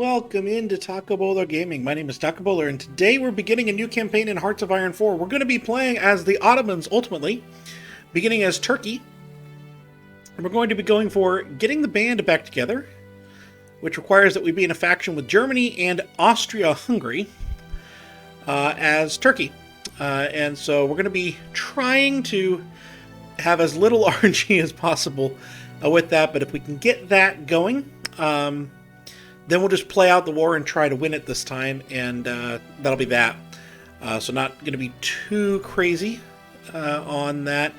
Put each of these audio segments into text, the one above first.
welcome into Taco Bowler Gaming. My name is Taco Bowler, and today we're beginning a new campaign in Hearts of Iron 4. We're going to be playing as the Ottomans, ultimately, beginning as Turkey. And we're going to be going for getting the band back together, which requires that we be in a faction with Germany and Austria-Hungary as Turkey. And so we're going to be trying to have as little RNG as possible with that, but if we can get that going, then we'll just play out the war and try to win it this time, and that'll be that. So not going to be too crazy on that.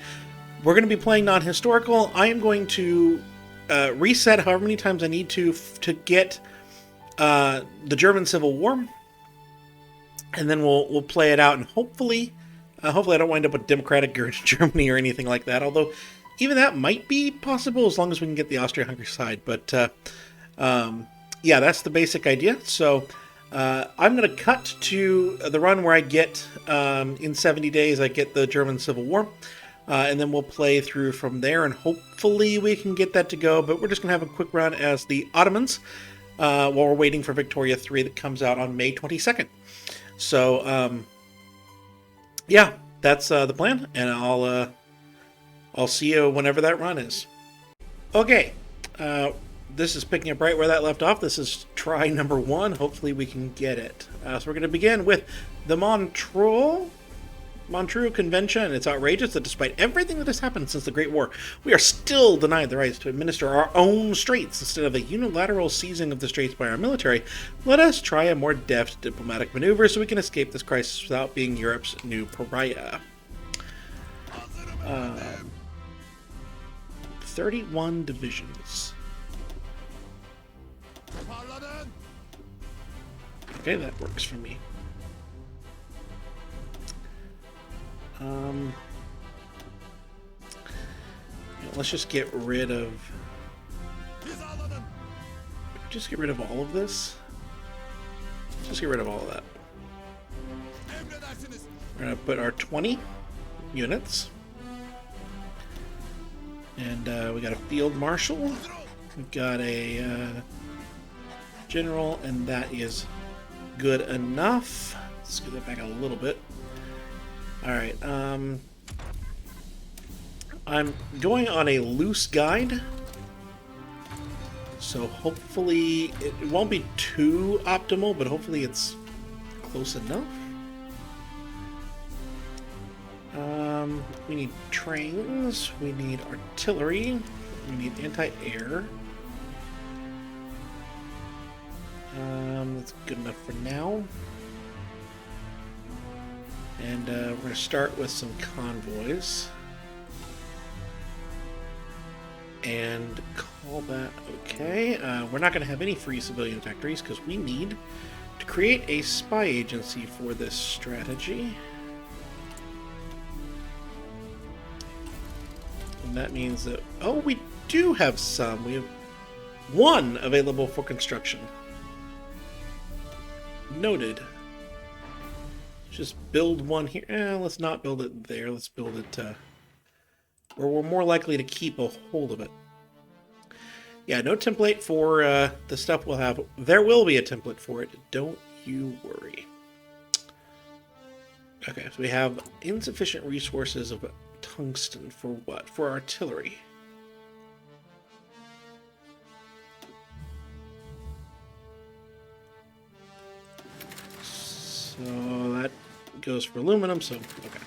We're going to be playing non-historical. I am going to reset however many times I need to get the German Civil War, and then we'll play it out, and hopefully I don't wind up with Democratic Germany or anything like that, although even that might be possible as long as we can get the Austria-Hungary side. But yeah, that's the basic idea. So I'm going to cut to the run where I get, in 70 days, I get the German Civil War. And then we'll play through from there, and hopefully we can get that to go. But we're just going to have a quick run as the Ottomans while we're waiting for Victoria 3 that comes out on May 22nd. So, yeah, that's the plan. And I'll see you whenever that run is. Okay. This is picking up right where that left off. This is try number 1. Hopefully we can get it. So we're going to begin with the Montreux Convention. It's outrageous that despite everything that has happened since the Great War, we are still denied the rights to administer our own straits instead of a unilateral seizing of the straits by our military. Let us try a more deft diplomatic maneuver so we can escape this crisis without being Europe's new pariah. 31 divisions. Okay, that works for me. Let's just get rid of... Just get rid of all of this. Just get rid of all of that. We're going to put our 20 units. And we got a field marshal. We've got a general, and that is good enough. Let's get that back a little bit. Alright, I'm going on a loose guide, so hopefully it won't be too optimal, but hopefully it's close enough. We need trains, we need artillery, we need anti-air. That's good enough for now. And we're going to start with some convoys. And call that okay. We're not going to have any free civilian factories because we need to create a spy agency for this strategy. And that means that... Oh, we do have some. We have one available for construction. Noted. Just build one here. Let's not build it there. Let's build it where we're more likely to keep a hold of it. Yeah, no template for the stuff we'll have. There will be a template for it. Don't you worry. Okay, so we have insufficient resources of tungsten for what? For artillery. So that goes for aluminum, so okay.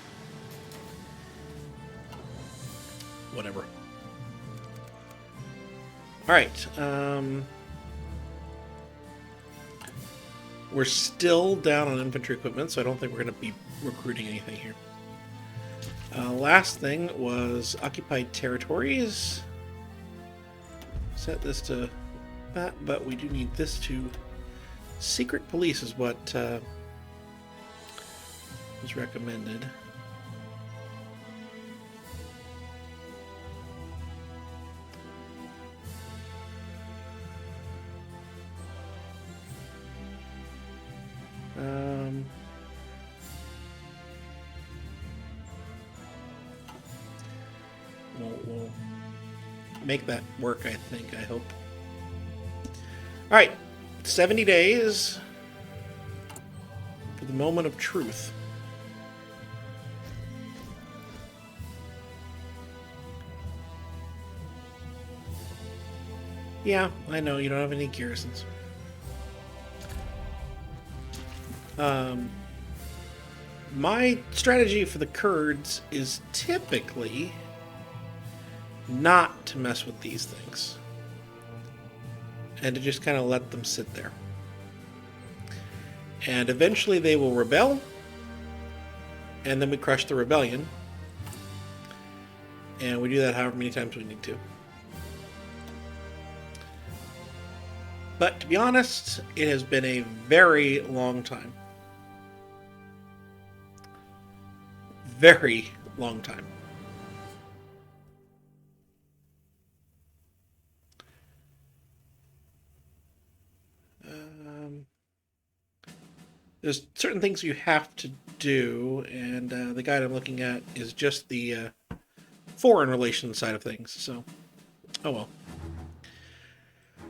Whatever. Alright, we're still down on infantry equipment, so I don't think we're going to be recruiting anything here. Last thing was occupied territories. Set this to that, but we do need this to... Secret police is what is recommended. We'll make that work, I think, I hope. Alright, 70 days for the moment of truth. Yeah, I know, you don't have any garrisons. My strategy for the Kurds is typically not to mess with these things. And to just kind of let them sit there. And eventually they will rebel. And then we crush the rebellion. And we do that however many times we need to. But to be honest, it has been a very long time. Very long time. There's certain things you have to do, and the guide I'm looking at is just the foreign relations side of things, so oh well.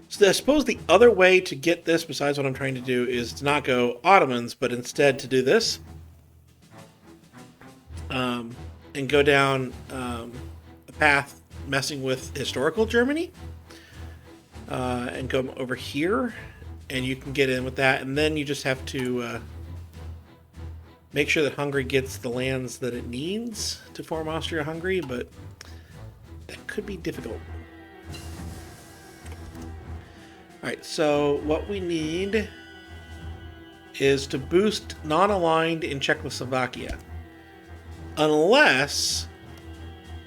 So I suppose the other way to get this, besides what I'm trying to do, is to not go Ottomans, but instead to do this. And go down a path messing with historical Germany. And go over here, and you can get in with that, and then you just have to make sure that Hungary gets the lands that it needs to form Austria-Hungary, but that could be difficult. Alright, so what we need is to boost non-aligned in Czechoslovakia. Unless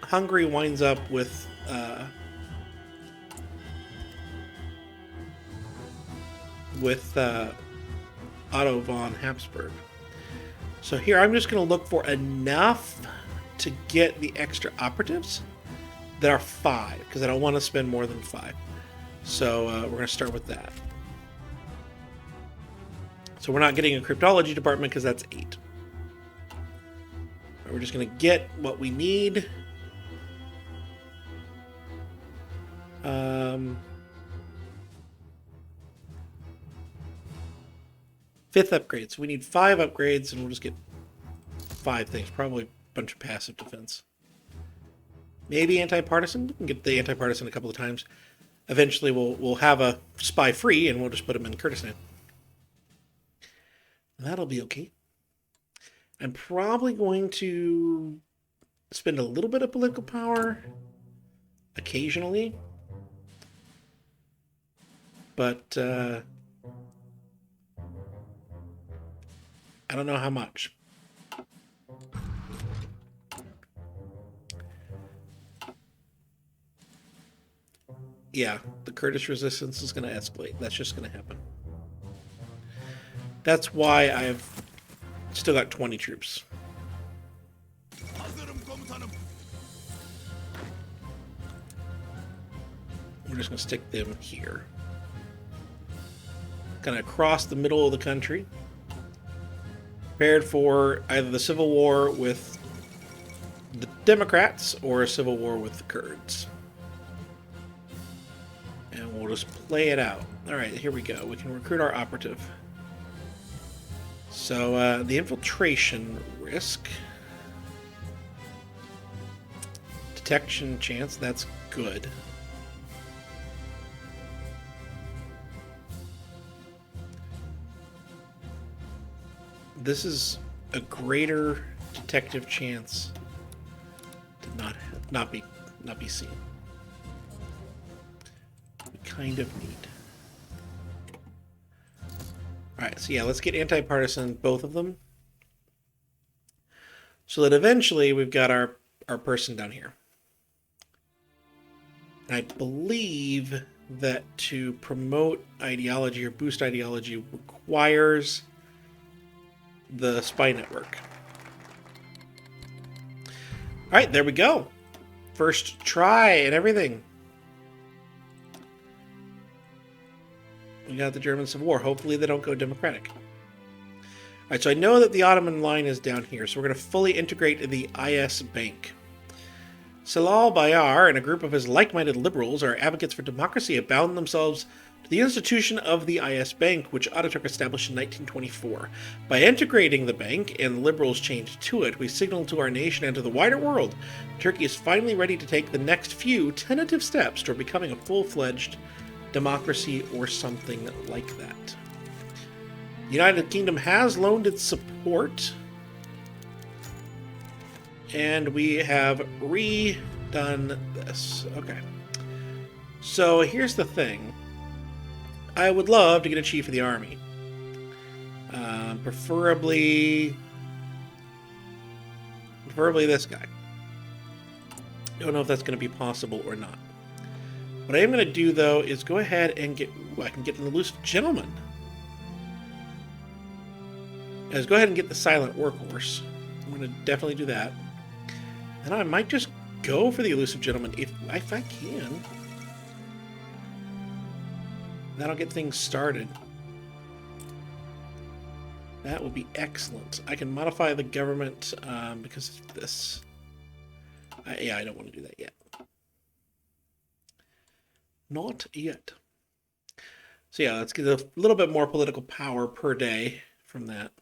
Hungary winds up with Otto von Habsburg. So here I'm just going to look for enough to get the extra operatives that are 5, because I don't want to spend more than 5. So we're going to start with that. So we're not getting a cryptology department because that's 8. We're just going to get what we need. Fifth upgrade. So we need 5 upgrades, and we'll just get 5 things. Probably a bunch of passive defense. Maybe anti-partisan. We can get the anti-partisan a couple of times. Eventually, we'll have a spy free, and we'll just put him in Kurdistan. That'll be okay. I'm probably going to spend a little bit of political power occasionally. But I don't know how much. Yeah, the Kurdish resistance is going to escalate. That's just going to happen. That's why I've still got 20 troops. We're just going to stick them here. Kind of across the middle of the country. Prepared for either the civil war with the Democrats or a civil war with the Kurds. And we'll just play it out. Alright, here we go. We can recruit our operative. So, the infiltration risk. Detection chance, that's good. This is a greater detective chance to not be seen. We kind of need. Alright, so yeah, let's get anti-partisan, both of them. So that eventually we've got our person down here. And I believe that to promote ideology or boost ideology requires the spy network. Alright, there we go. First try and everything. We got the German Civil War. Hopefully they don't go democratic. Alright, so I know that the Ottoman line is down here, so we're going to fully integrate the IS Bank. Salal Bayar and a group of his like-minded liberals are advocates for democracy have bound themselves the institution of the IS Bank, which Ataturk established in 1924. By integrating the bank and the liberals changed to it, we signaled to our nation and to the wider world Turkey is finally ready to take the next few tentative steps toward becoming a full-fledged democracy or something like that. The United Kingdom has loaned its support, and we have redone this. Okay. So here's the thing. I would love to get a chief of the army. Preferably this guy. Don't know if that's going to be possible or not. What I am going to do, though, is go ahead and get... Ooh, I can get an elusive gentleman. Let's go ahead and get the silent workhorse. I'm going to definitely do that. And I might just go for the elusive gentleman if I can. That'll get things started. That will be excellent. I can modify the government because of this. Yeah, I don't want to do that yet. Not yet. So yeah, let's get a little bit more political power per day from that.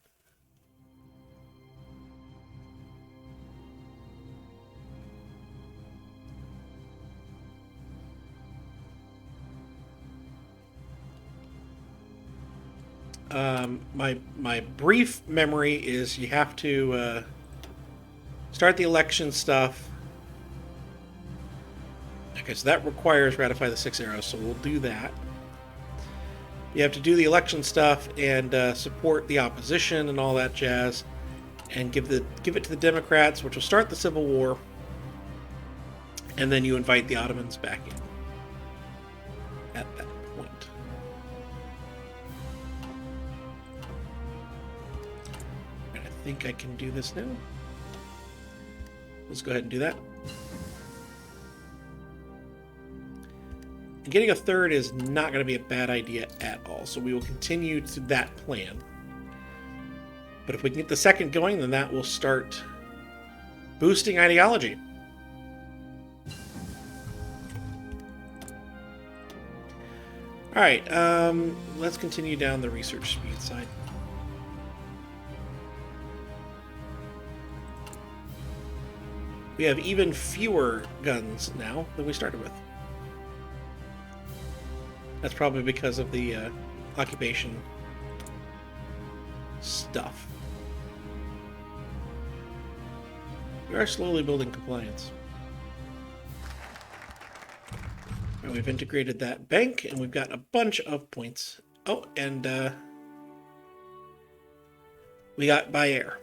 My brief memory is you have to start the election stuff. Okay, so that requires ratify the 6 arrows, so we'll do that. You have to do the election stuff and support the opposition and all that jazz, and give it to the Democrats, which will start the Civil War, and then you invite the Ottomans back in at that point. And I think I can do this now. Let's go ahead and do that. And getting a third is not going to be a bad idea at all, so we will continue to that plan. But if we can get the second going, then that will start boosting ideology. Alright, let's continue down the research speed side. We have even fewer guns now than we started with. That's probably because of the occupation stuff. We are slowly building compliance. And we've integrated that bank, and we've got a bunch of points. Oh, and we got by air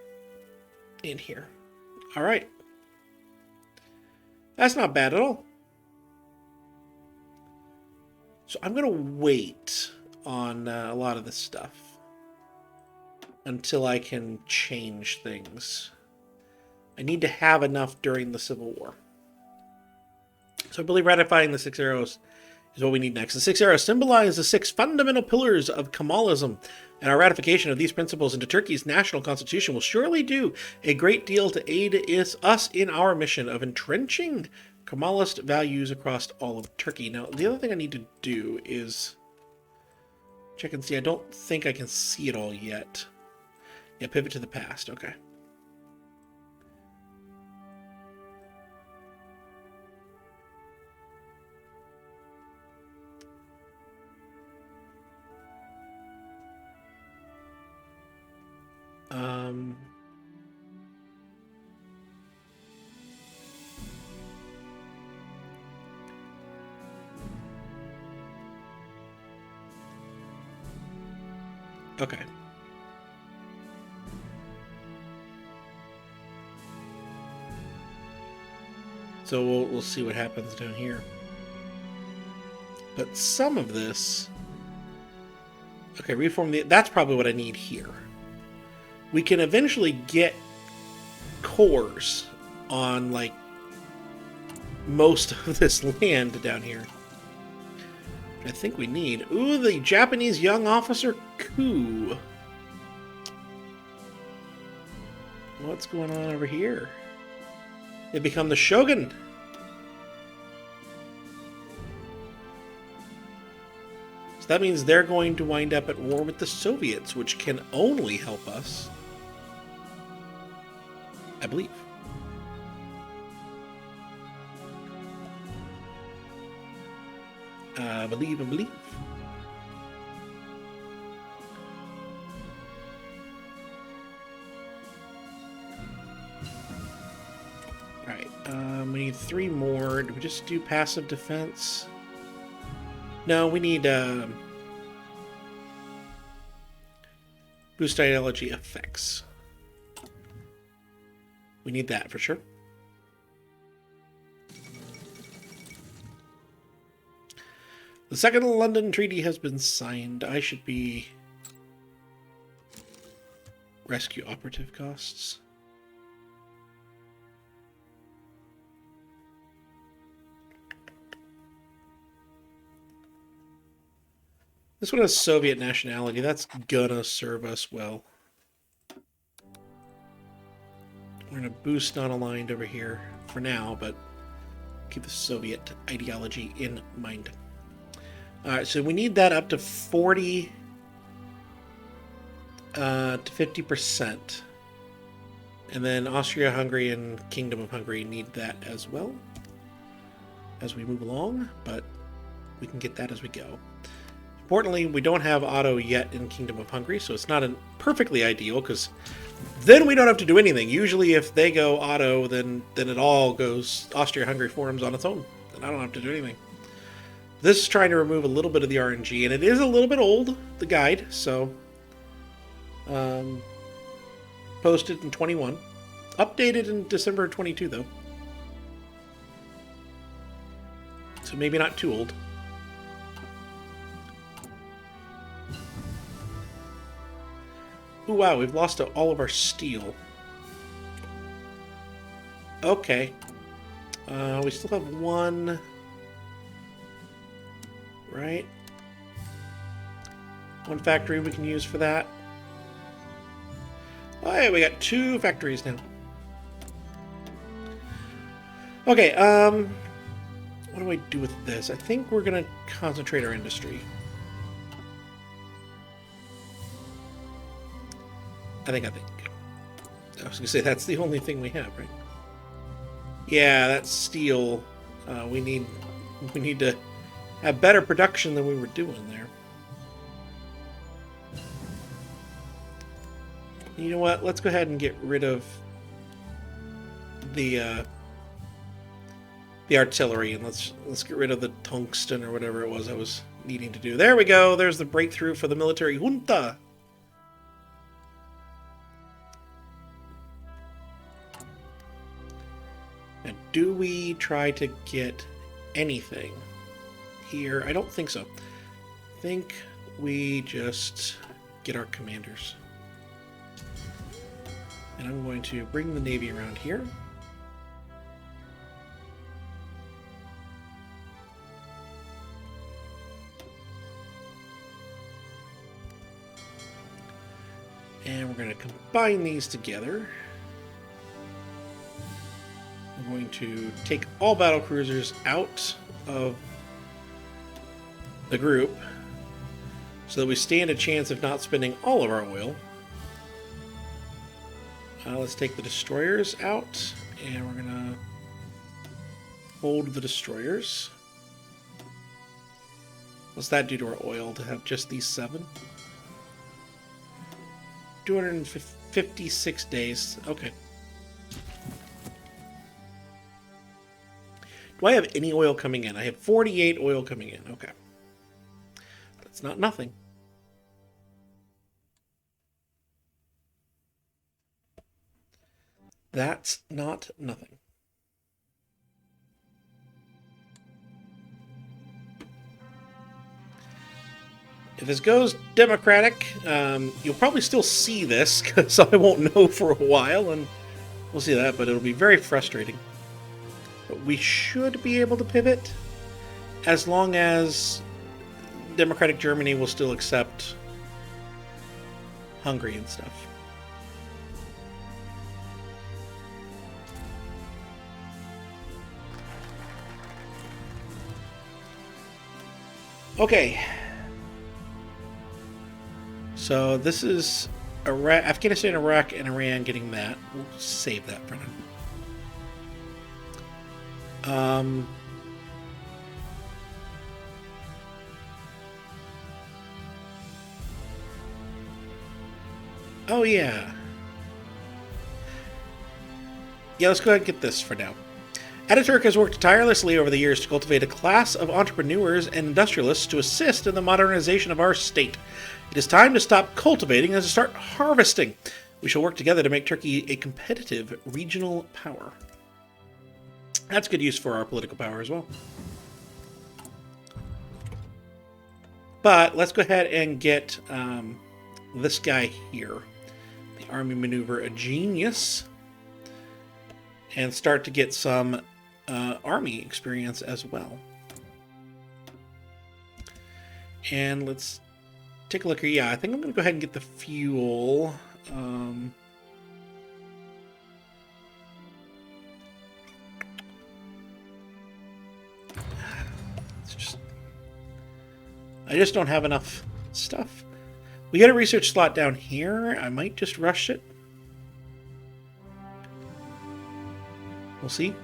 in here. All right. That's not bad at all. So I'm going to wait on a lot of this stuff until I can change things. I need to have enough during the Civil War. So I believe ratifying the 6 arrows is what we need next. The 6 arrows symbolize the 6 fundamental pillars of Kemalism, and our ratification of these principles into Turkey's national constitution will surely do a great deal to aid us in our mission of entrenching Kemalist values across all of Turkey. Now, the other thing I need to do is check and see. I don't think I can see it all yet. Yeah, pivot to the past. Okay. Okay. So we'll see what happens down here. But some of this... Okay, reform the... That's probably what I need here. We can eventually get cores on, like, most of this land down here. I think we need... Ooh, the Japanese young officer coup. What's going on over here? They become the shogun. So that means they're going to wind up at war with the Soviets, which can only help us, I believe. I believe. Alright, we need 3 more. Do we just do passive defense? No, we need boost ideology effects. We need that for sure. The Second London Treaty has been signed. I should be rescue operative costs. This one has Soviet nationality. That's gonna serve us well. We're gonna boost non-aligned over here for now, but keep the Soviet ideology in mind. Alright, so we need that up to 40 to 50%. And then Austria-Hungary and Kingdom of Hungary need that as well as we move along, but we can get that as we go. Importantly, we don't have auto yet in Kingdom of Hungary, so it's not perfectly ideal, because then we don't have to do anything. Usually if they go auto, then it all goes Austria-Hungary forms on its own, and I don't have to do anything. This is trying to remove a little bit of the RNG, and it is a little bit old, the guide, so posted in 21. Updated in December 22, though. So maybe not too old. Ooh, wow, we've lost all of our steel. Okay. We still have one... Right? One factory we can use for that. Oh, yeah, we got 2 factories now. Okay, what do I do with this? I think we're gonna concentrate our industry. I think. I was gonna say that's the only thing we have, right? Yeah, that's steel. We need to have better production than we were doing there. You know what? Let's go ahead and get rid of the artillery, and let's get rid of the tungsten or whatever it was I was needing to do. There we go. There's the breakthrough for the military junta. Now, do we try to get anything here? I don't think so. I think we just get our commanders. And I'm going to bring the Navy around here. And we're going to combine these together. I'm going to take all battle cruisers out of the group so that we stand a chance of not spending all of our oil. Let's take the destroyers out, and we're going to hold the destroyers. What's that do to our oil to have just these 7? 256 days. Okay. Do I have any oil coming in? I have 48 oil coming in. Okay. That's not nothing. That's not nothing. If this goes Democratic, you'll probably still see this, because I won't know for a while, and we'll see that, but it'll be very frustrating. But we should be able to pivot, as long as Democratic Germany will still accept Hungary and stuff. Okay. So this is Iraq, Afghanistan, Iraq, and Iran getting that. We'll save that for now. Oh, yeah. Yeah, let's go ahead and get this for now. Ataturk has worked tirelessly over the years to cultivate a class of entrepreneurs and industrialists to assist in the modernization of our state. It is time to stop cultivating and to start harvesting. We shall work together to make Turkey a competitive regional power. That's good use for our political power as well. But let's go ahead and get this guy here, the Army Maneuver a Genius, and start to get some army experience as well. And let's take a look here. Yeah, I think I'm going to go ahead and get the fuel. I just don't have enough stuff. We got a research slot down here. I might just rush it. We'll see.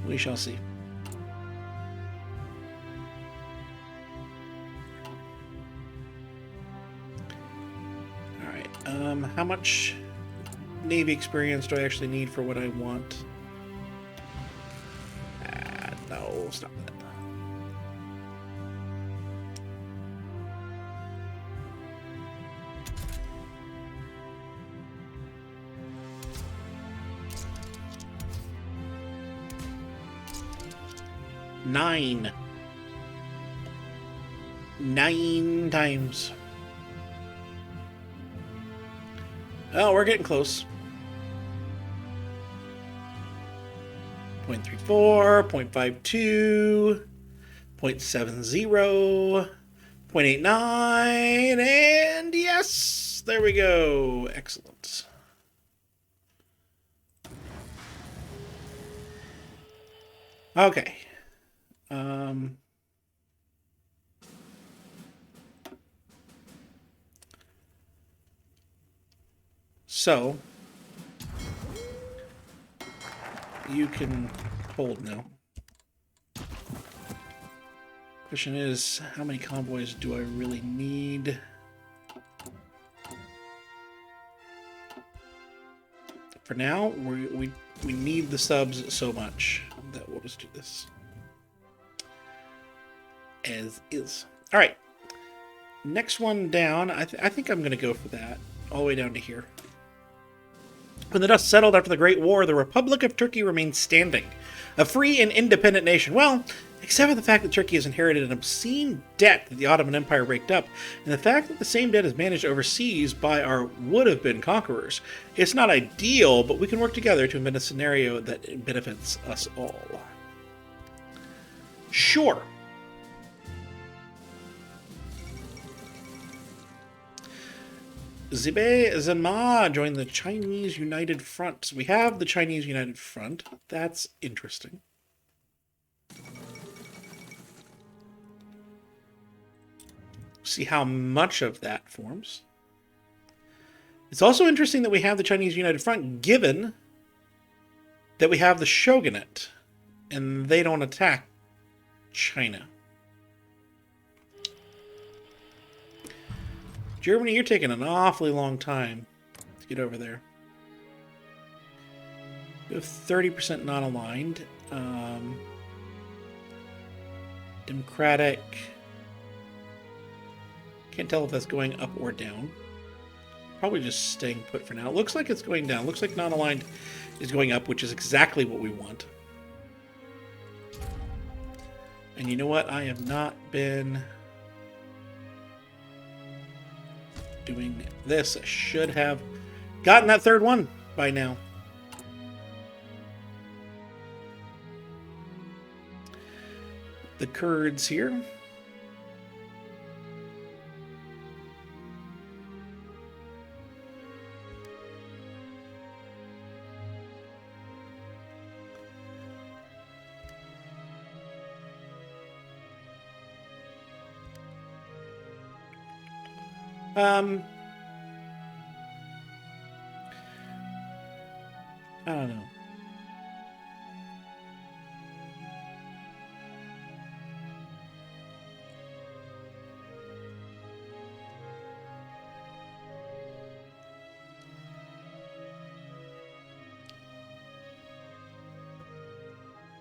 We shall see. Alright, how much Navy experience do I actually need for what I want? No, stop that. Nine times. Oh, we're getting close. 0.34, 0.52, 0.70, 0.89, and yes! There we go. Excellent. Okay. So you can hold now. Question is, how many convoys do I really need? For now, we need the subs so much that we'll just do this as is. All right, next one down. I think I'm going to go for that all the way down to here. When the dust settled after the Great War, the Republic of Turkey remained standing, a free and independent nation. Well, except for the fact that Turkey has inherited an obscene debt that the Ottoman Empire raked up, and the fact that the same debt is managed overseas by our would-have-been conquerors. It's not ideal, but we can work together to invent a scenario that benefits us all. Sure. Zibe Zenma joined the Chinese United Front. So we have the Chinese United Front. That's interesting. See how much of that forms. It's also interesting that we have the Chinese United Front, given that we have the Shogunate, and they don't attack China. Germany, you're taking an awfully long time to get over there. We have 30% non-aligned. Democratic. Can't tell if that's going up or down. Probably just staying put for now. It looks like it's going down. Looks like non-aligned is going up, which is exactly what we want. And you know what? I have not been doing this. I should have gotten that third one by now. The Kurds here. I don't know.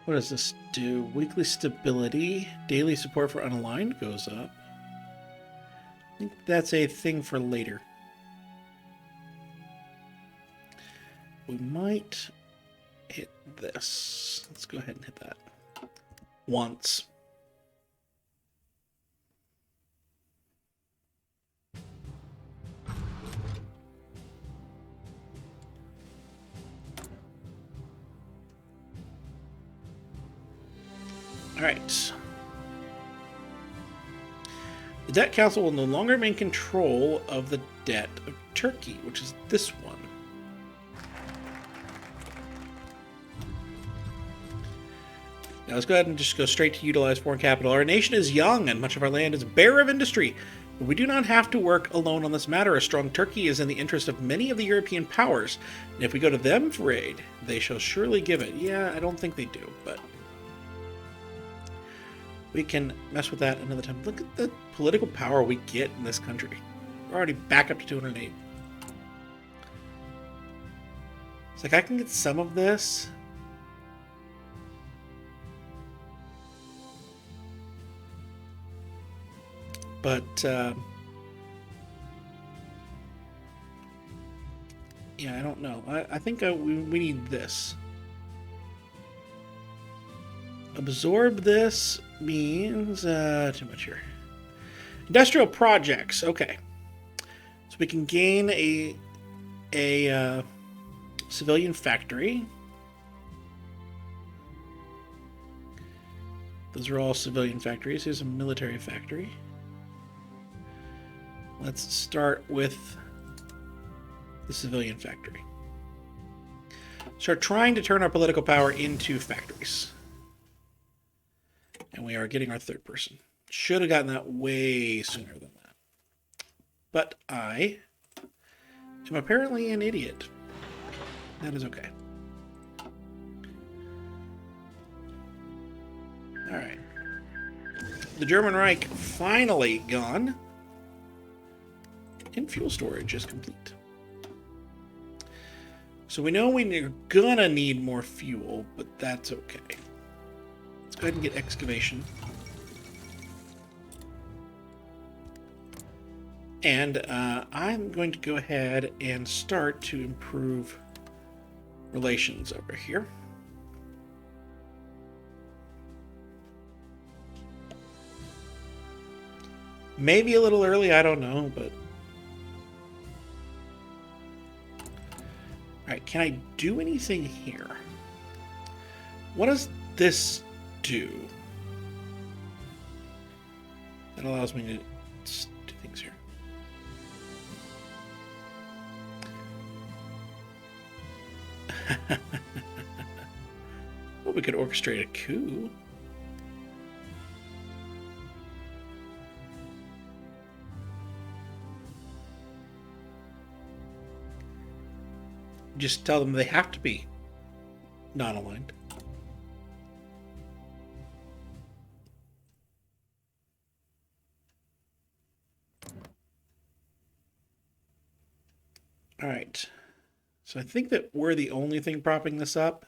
What does this do? Weekly stability, daily support for unaligned goes up. I think that's a thing for later. We might hit this. Let's go ahead and hit that once. All right. The Debt Council will no longer maintain control of the debt of Turkey, which is this one. Now let's go ahead and just go straight to utilize foreign capital. Our nation is young and much of our land is bare of industry. But we do not have to work alone on this matter. A strong Turkey is in the interest of many of the European powers. And if we go to them for aid, they shall surely give it. Yeah, I don't think they do, but we can mess with that another time. Look at the political power we get in this country. We're already back up to 208. It's like I can get some of this. But, yeah, I don't know. I think we need this. Absorb this means too much here. Industrial projects. Okay, so we can gain a civilian factory. Those are all civilian factories. Here's a military factory. Let's start with the civilian factory. Start trying to turn our political power into factories. And we are getting our third person. Should have gotten that way sooner than that. But I am apparently an idiot. That is okay. Alright. The German Reich finally gone. And fuel storage is complete. So we know we're gonna need more fuel, but that's okay. Let's go ahead and get excavation. And I'm going to go ahead and start to improve relations over here. Maybe a little early, I don't know, but alright, can I do anything here? What does this do? That allows me to do things here. Well, we could orchestrate a coup. Just tell them they have to be non-aligned. All right. So I think that we're the only thing propping this up.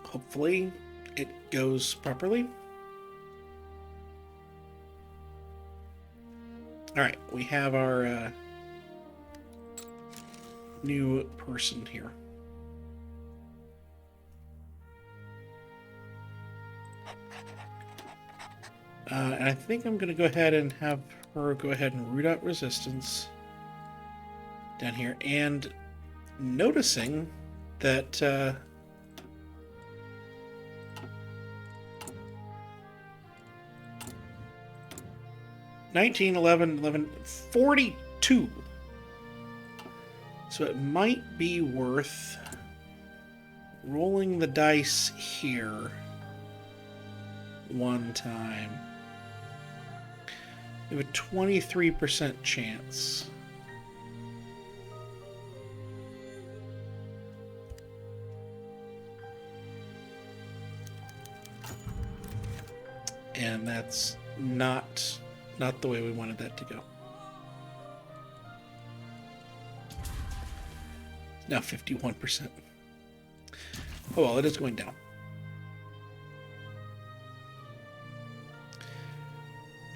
Hopefully it goes properly. All right, we have our new person here. And I think I'm going to go ahead and have her go ahead and root out resistance down here. And noticing that 19, 11, 11, 42. So it might be worth rolling the dice here one time. We have a 23% chance. And that's not the way we wanted that to go. Now 51%. Oh well, it is going down.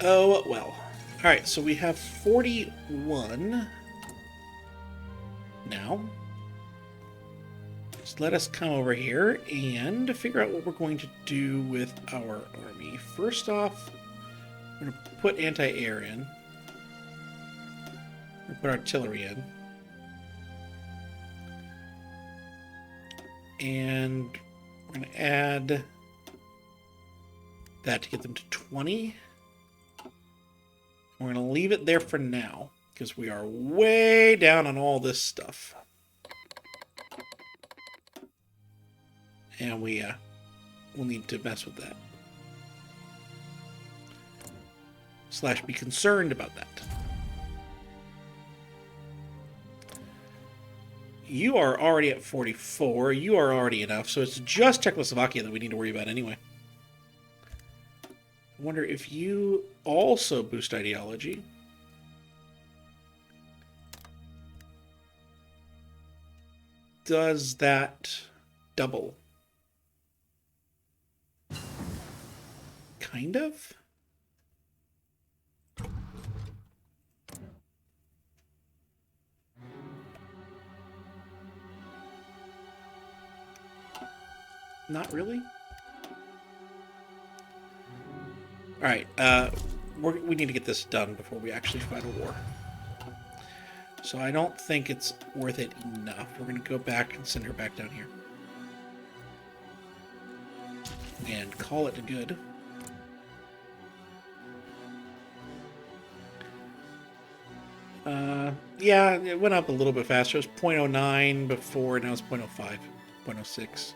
Oh well. Alright, so we have 41 now. Just let us come over here and figure out what we're going to do with our army. First off, we're going to put anti-air in. We're going to put artillery in. And we're going to add that to get them to 20. We're going to leave it there for now, because we are way down on all this stuff. And we'll need to mess with that. / be concerned about that. You are already at 44. You are already enough, so it's just Czechoslovakia that we need to worry about anyway. I wonder if you also boost ideology. Does that double? Kind of? Not really? Alright, we need to get this done before we actually fight a war. So I don't think it's worth it enough. We're going to go back and send her back down here. And call it good. Yeah, it went up a little bit faster. It was 0.09 before, now it's 0.05, 0.06.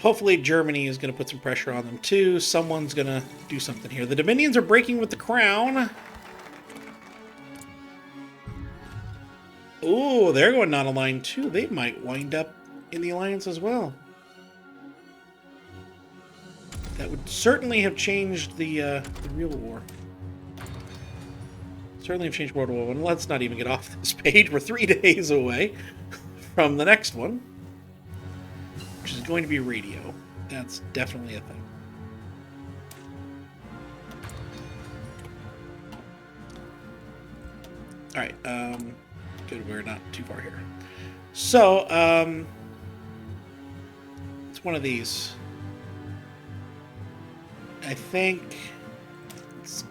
Hopefully Germany is going to put some pressure on them too. Someone's going to do something here. The Dominions are breaking with the crown. Oh, they're going non-aligned too. They might wind up in the alliance as well. That would certainly have changed the real war. Certainly have changed World War I. Let's not even get off this page. We're 3 days away from the next one, which is going to be radio. That's definitely a thing. All right, good. We're not too far here. So, it's one of these. I think. Let's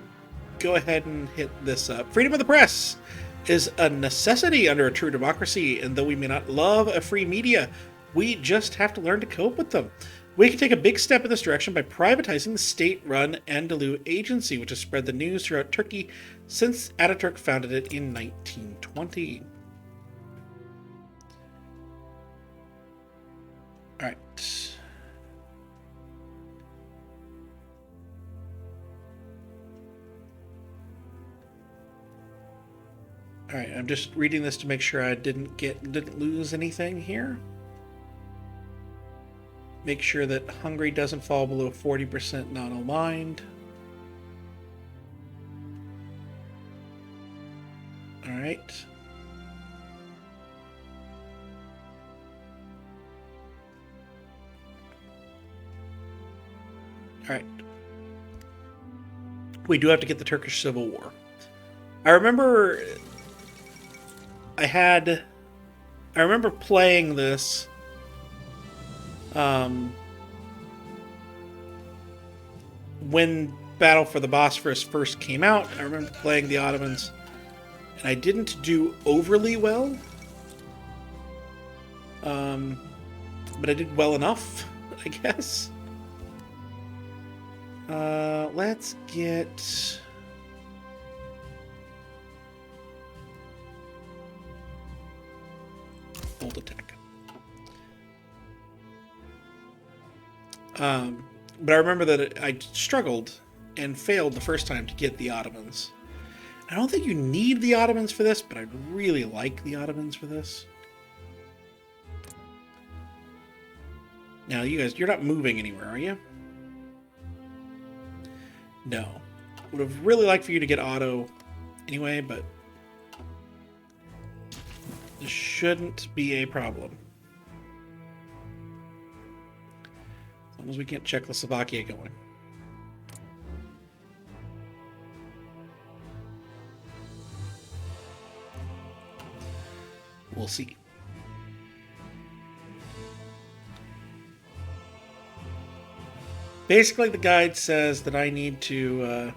go ahead and hit this up. Freedom of the press is a necessity under a true democracy, and though we may not love a free media, we just have to learn to cope with them. We can take a big step in this direction by privatizing the state-run Anadolu Agency, which has spread the news throughout Turkey since Ataturk founded it in 1920. All right. All right, I'm just reading this to make sure I didn't lose anything here. Make sure that Hungary doesn't fall below 40% non-aligned. All right. All right. We do have to get the Turkish Civil War. I remember playing this when Battle for the Bosphorus first came out. I remember playing the Ottomans, and I didn't do overly well, but I did well enough, I guess. Let's get... bold attack. But I remember that I struggled and failed the first time to get the Ottomans. I don't think you need the Ottomans for this, but I'd really like the Ottomans for this. Now, you guys, you're not moving anywhere, are you? No. Would have really liked for you to get Otto anyway, but this shouldn't be a problem. As long as we get Czechoslovakia going. We'll see. Basically, the guide says that I need to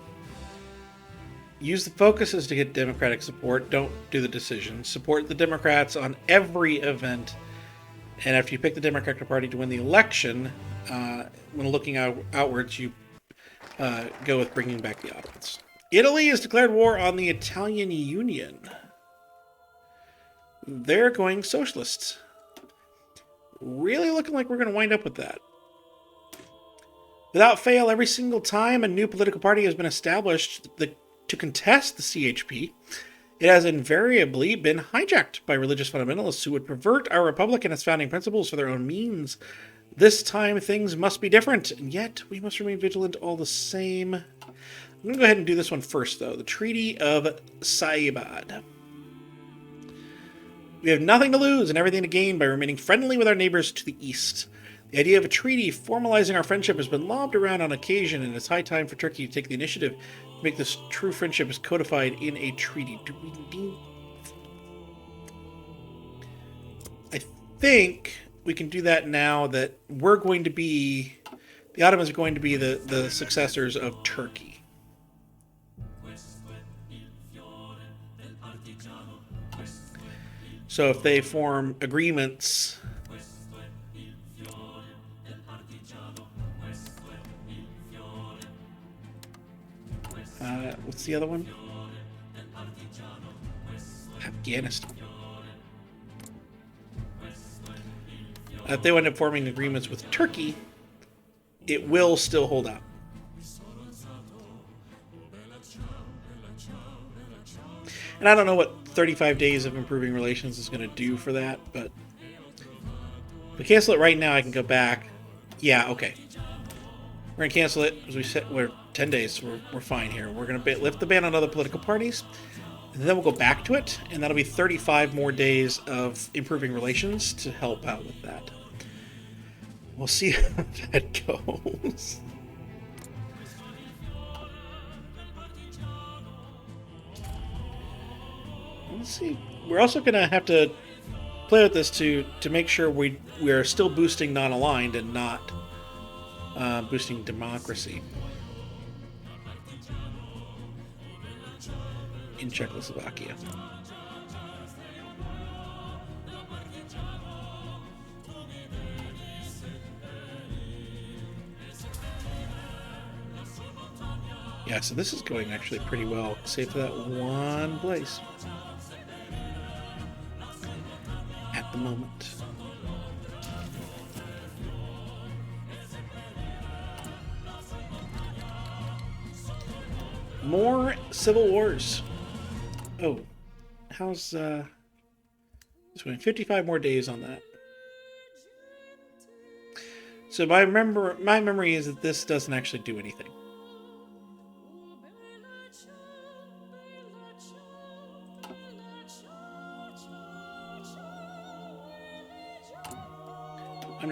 use the focuses to get Democratic support. Don't do the decisions. Support the Democrats on every event. And after you pick the Democratic Party to win the election, when looking outwards, you go with bringing back the Ottomans. Italy has declared war on the Italian Union. They're going socialists. Really looking like we're going to wind up with that. Without fail, every single time a new political party has been established to contest the CHP, it has invariably been hijacked by religious fundamentalists who would pervert our republic and its founding principles for their own means. This time, things must be different, and yet we must remain vigilant all the same. I'm going to go ahead and do this one first, though. The Treaty of Saibad. We have nothing to lose and everything to gain by remaining friendly with our neighbors to the east. The idea of a treaty formalizing our friendship has been lobbed around on occasion, and it's high time for Turkey to take the initiative to make this true friendship as codified in a treaty. Do we need... I think we can do that now that we're going to be... The Ottomans are going to be the successors of Turkey. So if they form agreements... what's the other one? Afghanistan. If they wind up forming agreements with Turkey, it will still hold out. And I don't know what 35 days of improving relations is going to do for that, but if we cancel it right now, I can go back. Yeah, okay. We're going to cancel it. As we said, we're 10 days, so we're fine here. We're going to lift the ban on other political parties, and then we'll go back to it, and that'll be 35 more days of improving relations to help out with that. We'll see how that goes. Let's see. We're also going to have to play with this to make sure we are still boosting non-aligned and not boosting democracy in Czechoslovakia. Yeah, so this is going actually pretty well, save for that one place at the moment. More civil wars. Oh, how's this going? 55 more days on that. So my memory is that this doesn't actually do anything.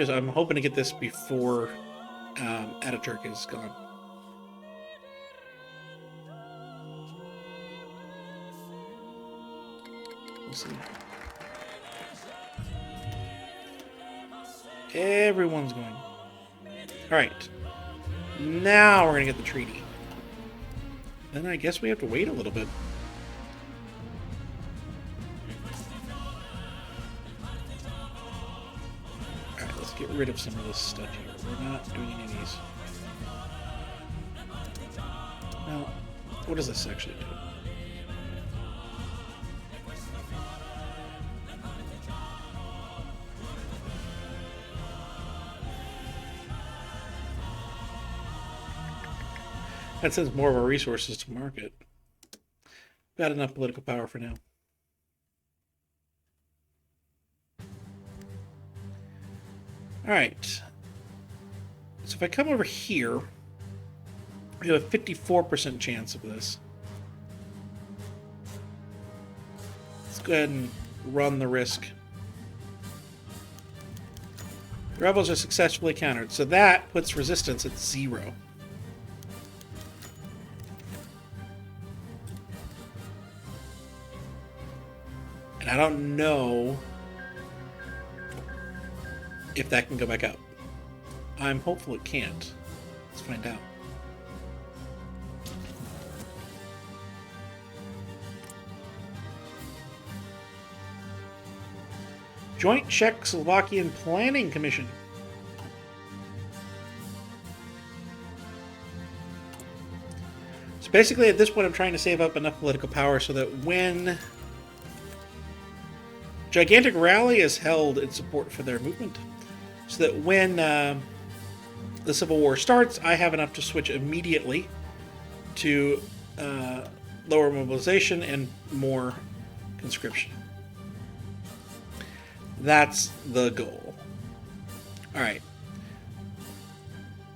I'm hoping to get this before Ataturk is gone. We'll see. Everyone's going. Alright. Now we're going to get the treaty. Then I guess we have to wait a little bit. Alright, let's get rid of some of this stuff here. We're not doing any of these. Now, what does this actually do? That sends more of our resources to market. Got enough political power for now. Alright. So if I come over here, we have a 54% chance of this. Let's go ahead and run the risk. The rebels are successfully countered, so that puts resistance at 0. And I don't know if that can go back up. I'm hopeful it can't. Let's find out. Joint Czechoslovakian Planning Commission. So basically at this point I'm trying to save up enough political power so that when gigantic rally is held in support for their movement, so that when the Civil War starts, I have enough to switch immediately to lower mobilization and more conscription. That's the goal. Alright.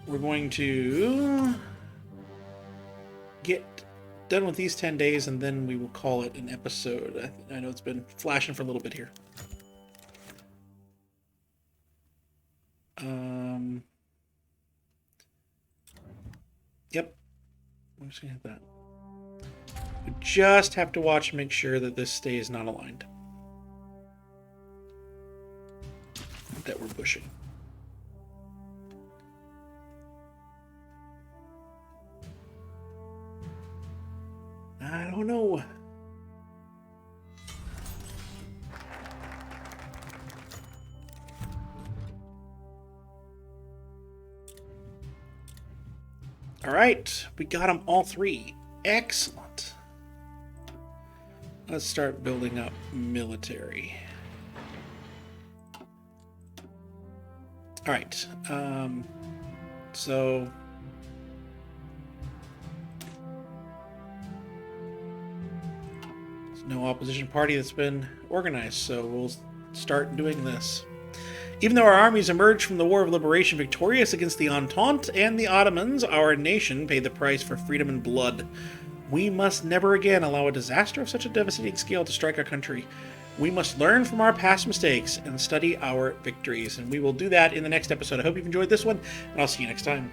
We're going to get done with these 10 days and then we will call it an episode. I know it's been flashing for a little bit here. Yep. I'm just going to hit that. We just have to watch and make sure that this stays not aligned. That we're pushing. I don't know. All right, we got them all 3. Excellent. Let's start building up military. All right, so there's no opposition party that's been organized, so we'll start doing this. Even though our armies emerged from the War of Liberation victorious against the Entente and the Ottomans, our nation paid the price for freedom and blood. We must never again allow a disaster of such a devastating scale to strike our country. We must learn from our past mistakes and study our victories, and we will do that in the next episode. I hope you've enjoyed this one, and I'll see you next time.